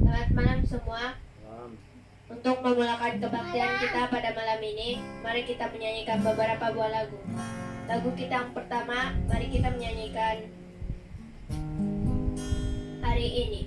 Selamat malam semua. Malam. Untuk memulakan kebaktian kita pada malam ini, mari kita menyanyikan beberapa buah lagu. Lagu kita yang pertama, mari kita menyanyikan Hari Ini.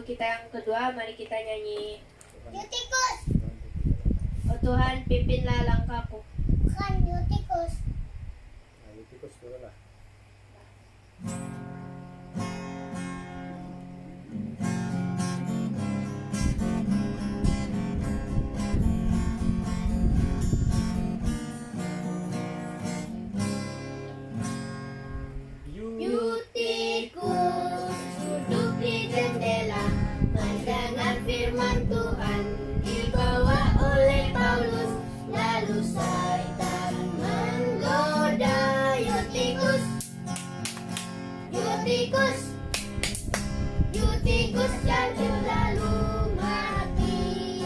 Kita yang kedua, mari kita nyanyi Yutikus. Oh Tuhan, pimpinlah langkahku. Bukan Yutikus. Nah, Yutikus dulu lah. Yutikus duduk di jendela, mendengar firman Tuhan dibawa oleh Paulus. Lalu Satan menggoda Yutikus. Yutikus, Yutikus jatuh lalu mati.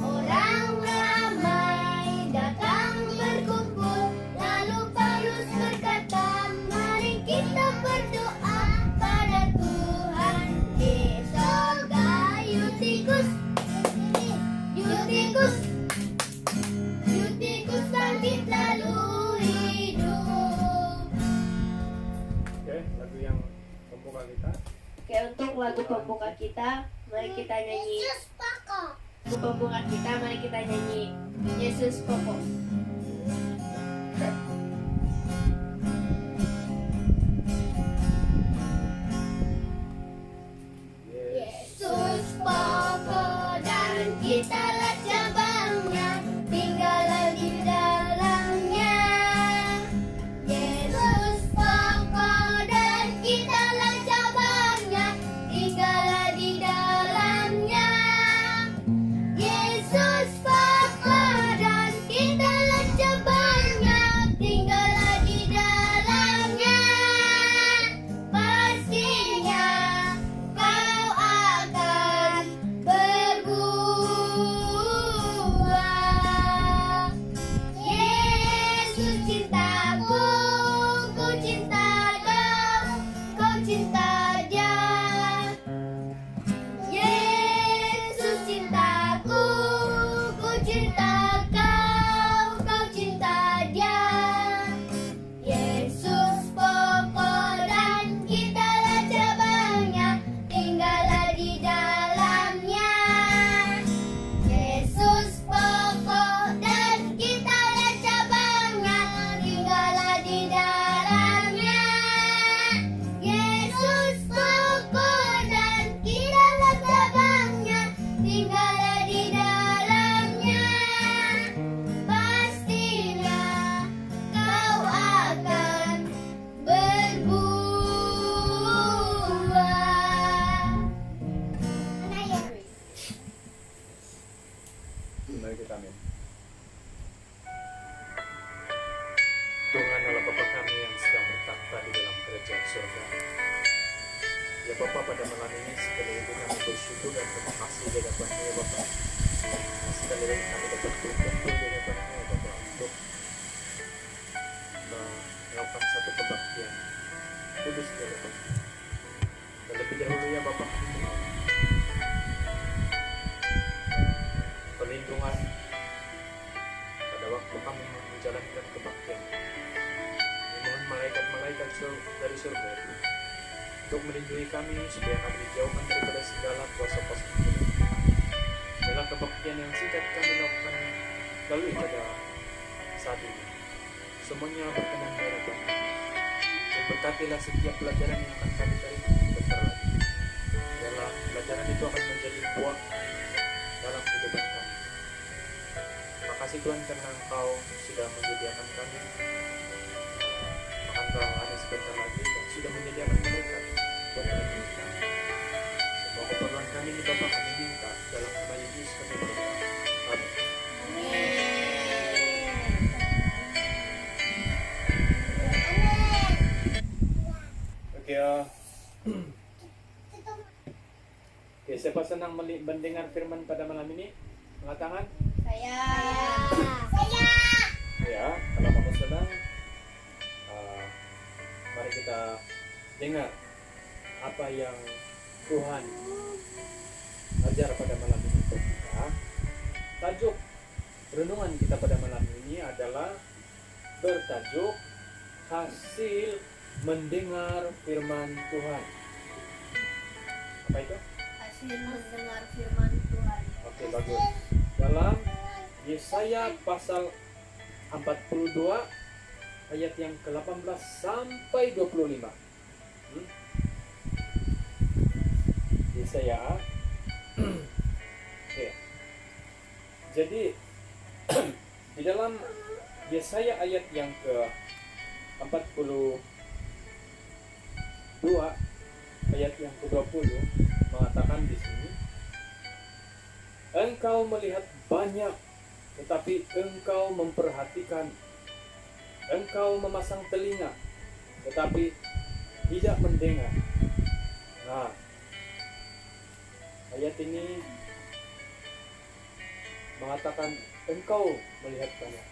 Orang ramai datang berkumpul. Lalu Paulus berkata, mari kita berdoa pada Tuhan di sorga. Yutikus, Yutikus, Yutikus bangkit lalu hidup. Oke, lagu yang pembuka kita. Oke, untuk lagu pembuka kita, mari kita nyanyi Yesus pokok. lagu pembuka kita, mari kita nyanyi Yesus Pokok. Yesus pokok dan kitalah cabangnya, tinggallah di dalamnya. Yesus pokok dan kitalah cabangnya, tinggallah di dalamnya. Yesus pokok dan kitalah cabangnya, Amin. Tuhan adalah Bapa kami yang sedang bertakhta di dalam kerajaan surga. Ya Bapa, pada malam ini sekali lagi kami bersyukur dan terima kasih di hadapan-Mu ya Bapa. Sekali lagi kami dapat berkumpul di hadapan-Mu ya Bapa untuk melakukan satu kebaktian kudus ya Bapa. Dan lebih dahulu ya Bapa, kami mohon perlindungan pada waktu kami menjalankan kebaktian. Mohon malaikat-malaikat dari surga untuk melindungi kami supaya kami dijauhkan daripada segala kuasa-kuasa kejahatan. Dalam kebaktian yang singkat kami lakukan lalu pada saat ini, semuanya berkenan di hadapan. Dan berkatilah setiap pelajaran yang akan kami terima bentar lagi. Dalam pelajaran itu akan menjadi buah dalam kehidupan kami. Terima kasih Tuhan karena Engkau sudah menyediakan kami makan rohani sebentar lagi dan sudah menyediakan mereka buat menemui kami. Semua keperluan kami ini Bapa kami minta dalam nama Yesus kami berdoa. Amin. Oke, Oke, siapa senang mendengar firman pada malam ini? Angkat tangan. Saya. Ya, kalau kamu senang, mari kita dengar apa yang Tuhan ajar pada malam ini untuk kita. Tajuk renungan kita pada malam ini adalah bertajuk hasil mendengar firman Tuhan. Apa itu? Hasil mendengar firman Tuhan. Oke, bagus. Dalam Yesaya pasal 42 ayat yang ke-18 sampai 25. Yesaya. Oke. Jadi di dalam Yesaya ayat yang ke-42 ayat yang ke-20 mengatakan di sini, engkau melihat banyak tetapi engkau memperhatikan, engkau memasang telinga tetapi tidak mendengar. Nah, ayat ini mengatakan engkau melihat banyak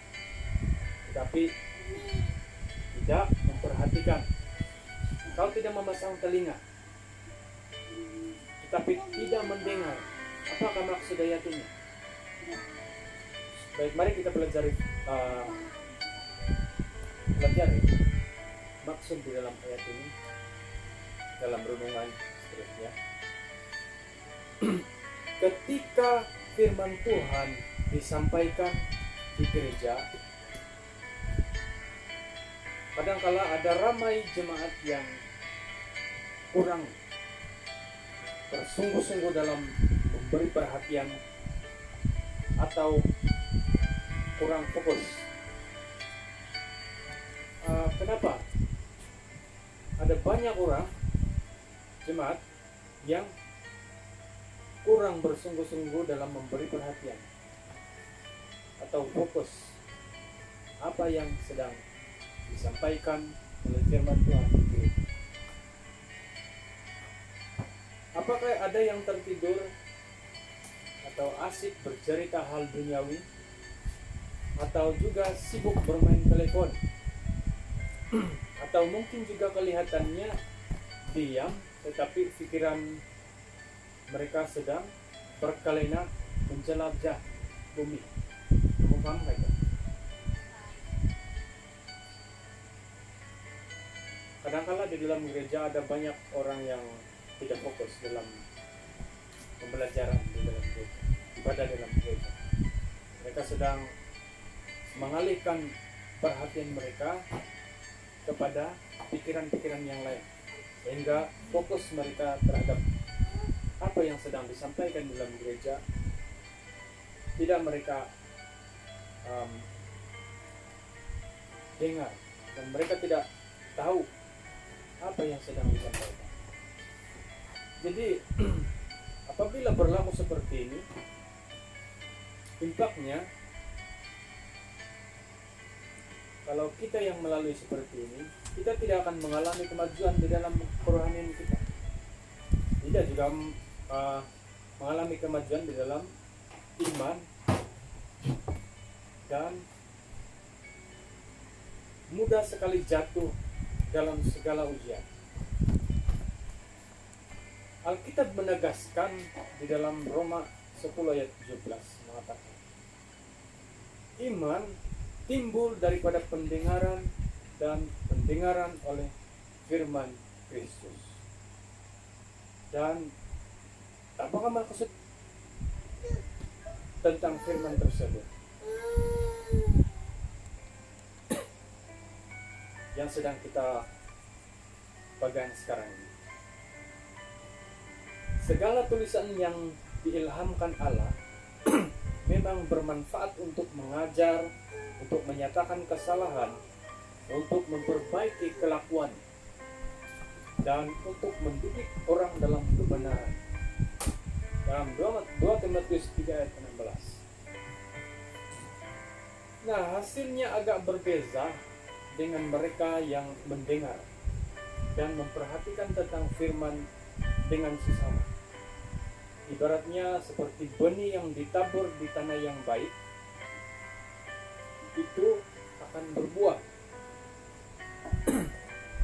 tetapi tidak memperhatikan, engkau tidak memasang telinga tetapi tidak mendengar. Apakah maksud ayat ini? Baik, mari kita pelajari maksud di dalam ayat ini dalam renungan seterusnya. Ketika firman Tuhan disampaikan di gereja, kadangkala ada ramai jemaat yang kurang bersungguh-sungguh dalam memberi perhatian atau kurang fokus. Kenapa? Ada banyak orang jemaat yang kurang bersungguh-sungguh dalam memberi perhatian atau fokus apa yang sedang disampaikan oleh firman Tuhan. Apakah ada yang tertidur atau asik bercerita hal duniawi atau juga sibuk bermain telepon atau mungkin juga kelihatannya diam tetapi pikiran mereka sedang berkelana menjelajah bumi. Kamu paham nggak itu? Kadang-kala di dalam gereja ada banyak orang yang tidak fokus dalam pembelajaran di dalam gereja, ibadah dalam gereja. Mereka sedang mengalihkan perhatian mereka kepada pikiran-pikiran yang lain, sehingga fokus mereka terhadap apa yang sedang disampaikan dalam gereja tidak mereka dengar, dan mereka tidak tahu apa yang sedang disampaikan. Jadi apabila berlaku seperti ini, impaknya, kalau kita yang melalui seperti ini, kita tidak akan mengalami kemajuan di dalam kerohanian kita. Tidak juga mengalami kemajuan di dalam iman, dan mudah sekali jatuh dalam segala ujian. Alkitab menegaskan di dalam Roma 10 ayat 17 mengatakan, iman timbul daripada pendengaran, dan pendengaran oleh firman Kristus. Dan apakah maksud tentang firman tersebut yang sedang kita pegang sekarang ini? Segala tulisan yang diilhamkan Allah memang bermanfaat untuk mengajar, untuk menyatakan kesalahan, untuk memperbaiki kelakuan, dan untuk mendidik orang dalam kebenaran. Dalam 2 Timotius 3 ayat 16. Nah, hasilnya agak berbeza dengan mereka yang mendengar dan memperhatikan tentang firman dengan sesama. Ibaratnya seperti benih yang ditabur di tanah yang baik, itu akan berbuah.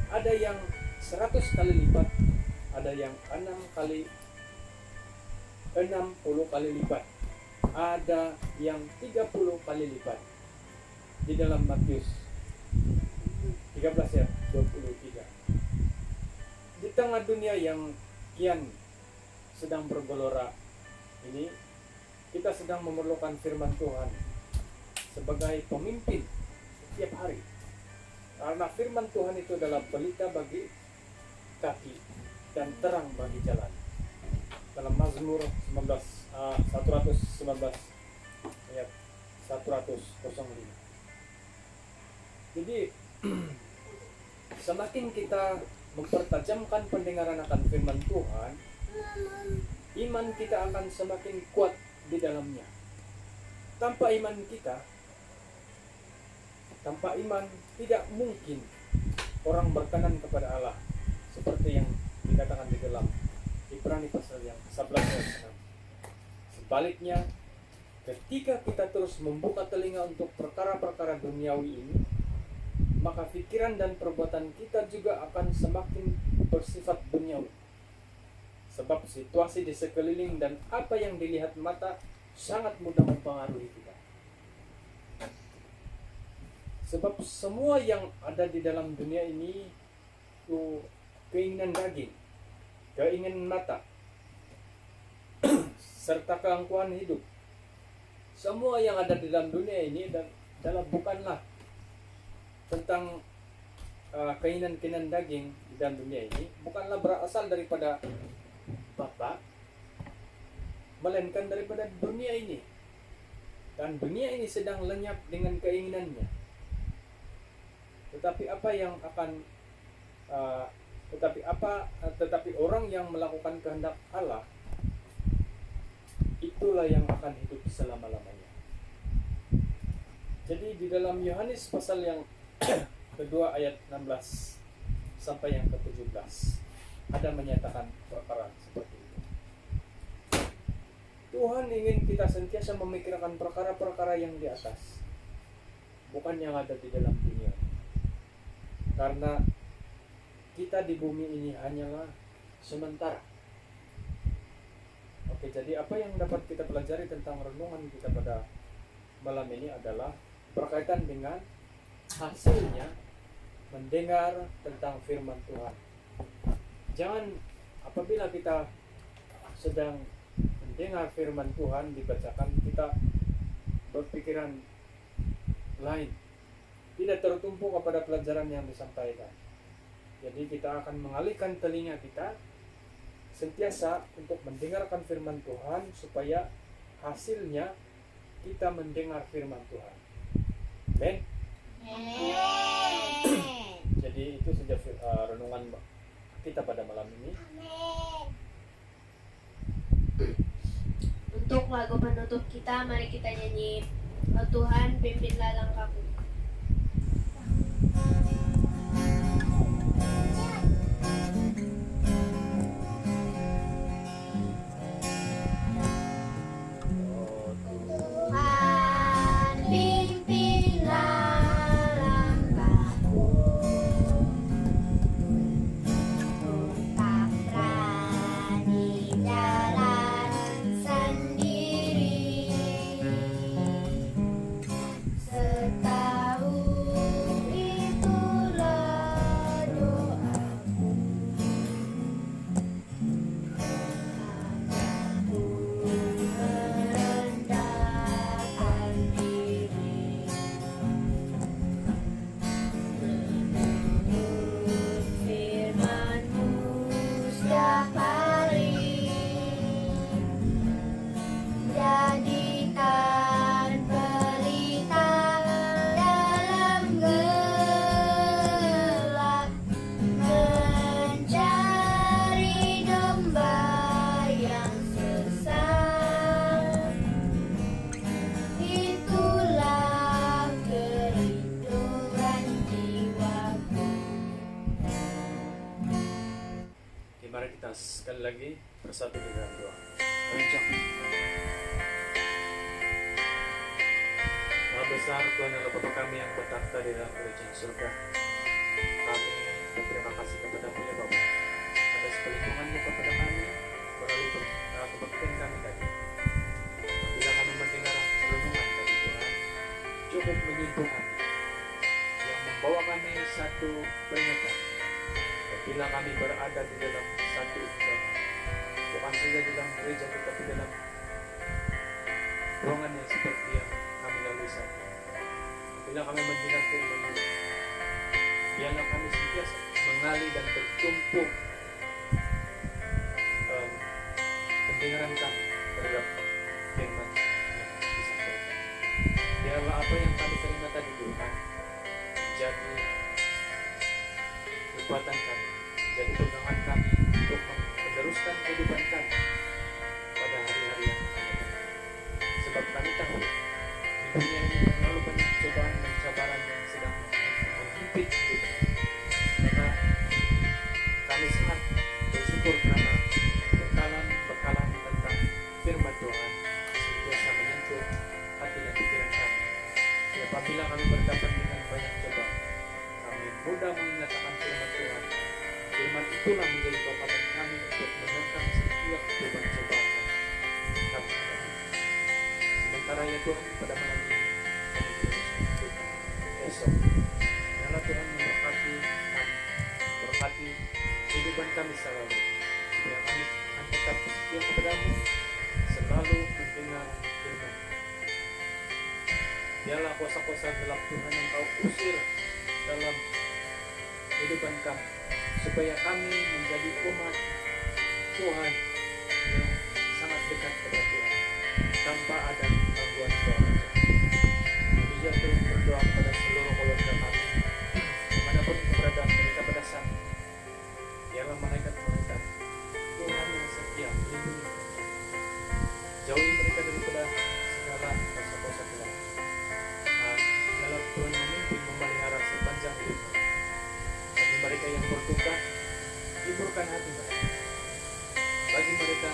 Ada yang 100 kali lipat, ada yang 60 kali lipat, ada yang 30 kali lipat. Di dalam Matius 13 ayat 23. Di tengah dunia yang kian sedang bergelora ini, kita sedang memerlukan firman Tuhan sebagai pemimpin setiap hari. Karena firman Tuhan itu adalah pelita bagi kaki dan terang bagi jalan. Dalam Mazmur 119 ayat 105. Jadi semakin kita mempertajamkan pendengaran akan firman Tuhan, iman kita akan semakin kuat di dalamnya. Tanpa iman tidak mungkin orang berkenan kepada Allah, seperti yang dikatakan di dalam Ibrani pasal yang 11 ayat 6. Sebaliknya, ketika kita terus membuka telinga untuk perkara-perkara duniawi ini, maka pikiran dan perbuatan kita juga akan semakin bersifat duniawi. Sebab situasi di sekeliling dan apa yang dilihat mata sangat mudah mempengaruhi kita. Sebab semua yang ada di dalam dunia ini itu keinginan daging, keinginan mata, serta keangkuhan hidup. Semua yang ada di dalam dunia ini adalah bukanlah tentang keinginan-keinginan daging di dalam dunia ini, bukanlah berasal daripada Bapa, melainkan daripada dunia ini. Dan dunia ini sedang lenyap dengan keinginannya. Tetapi orang yang melakukan kehendak Allah, itulah yang akan hidup selama-lamanya. Jadi di dalam Yohanes pasal yang kedua ayat 16 sampai yang ke-17 ada menyatakan perkara seperti itu. Tuhan ingin kita sentiasa memikirkan perkara-perkara yang di atas, bukan yang ada di dalam dunia. Karena kita di bumi ini hanyalah sementara. Oke, jadi apa yang dapat kita pelajari tentang renungan kita pada malam ini adalah berkaitan dengan hasilnya mendengar tentang firman Tuhan. Jangan apabila kita sedang mendengar firman Tuhan dibacakan, kita berpikiran lain, tidak tertumpu kepada pelajaran yang disampaikan. Jadi kita akan mengalihkan telinga kita sentiasa untuk mendengarkan firman Tuhan, supaya hasilnya kita mendengar firman Tuhan. Amen. Jadi itu saja renungan kita pada malam ini. Untuk lagu penutup kita, mari kita nyanyi "Oh Tuhan, pimpinlah langkahku". Tuhan, pimpinlah langkahku, tak berani jalan sendiri. Setahu itulah doaku, aku merendahkan diri, menurut firman-Mu setiap hari. Jadikan pelita dalam gelap, mencari domba yang sesat. Itulah kerinduan jiwaku. Oke, mari kita sekali lagi bersatu di dalam doa. Rencang. Maha besar Tuhan adalah Bapa kami yang bertakhta di dalam kerajaan surga. Kami berterima kasih kepada-Mu ya Bapa atas perlindungan-Mu kepada kami melalui kebaktian kami tadi. Apabila kami mendengar renungan dari Tuhan, cukup menyentuh kami yang membawa kami satu peringatan. Apabila kami berada di dalam satu agama, bukan saja di dalam gereja tetapi dalam ruangan yang seperti yang kami lalui saat ini. Apabila kami mendengar firman-Mu, biarlah kami sentiasa mengali dan bertumpu pendengaran kami terhadap firman yang disampaikan. Biarlah apa yang kami terima tadi Tuhan menjadi kekuatan kami, menjadi pegangan kami untuk meneruskan kehidupan kami pada hari-hari yang akan datang. Sebab kami tahu di dunia ini terlalu banyak cobaan dan cabaran yang sedang menghimpit hidup kami. Maka kami sangat bersyukur karena bekalan tentang firman Tuhan senantiasa menyentuh hati dan pikiran kami. Dan apabila kami berhadapan dengan banyak cobaan, kami mudah mengingat akan firman Tuhan. Firman itulah menjadi kekuatan kami untuk menentang setiap cobaan-cobaan yang kami hadapi. Sementara ya Tuhan, pada malam ini kami terus untuk esok. Biarlah Tuhan memberkati kami, berkati kehidupan kami selalu. Biar kami akan tetap setia kepada-Mu, selalu mendengar firman. Biarlah kuasa-kuasa gelap Tuhan yang Kau usir dalam kehidupan kami, supaya kami menjadi umat Tuhan yang sangat dekat kepada Tuhan tanpa ada gangguan doa. Kami jatuh berdoa kepada seluruh keluarga kami dimanapun keberadaan mereka pada saat ini. Biarlah malaikat-malaikat Tuhan yang setia melindungi mereka, jauhi mereka daripada segala kuasa-kuasa gelap. Biarlah Tuhan memimpin memelihara sepanjang hidup mereka. Bagi mereka yang berduka, hiburkan hati mereka. Bagi mereka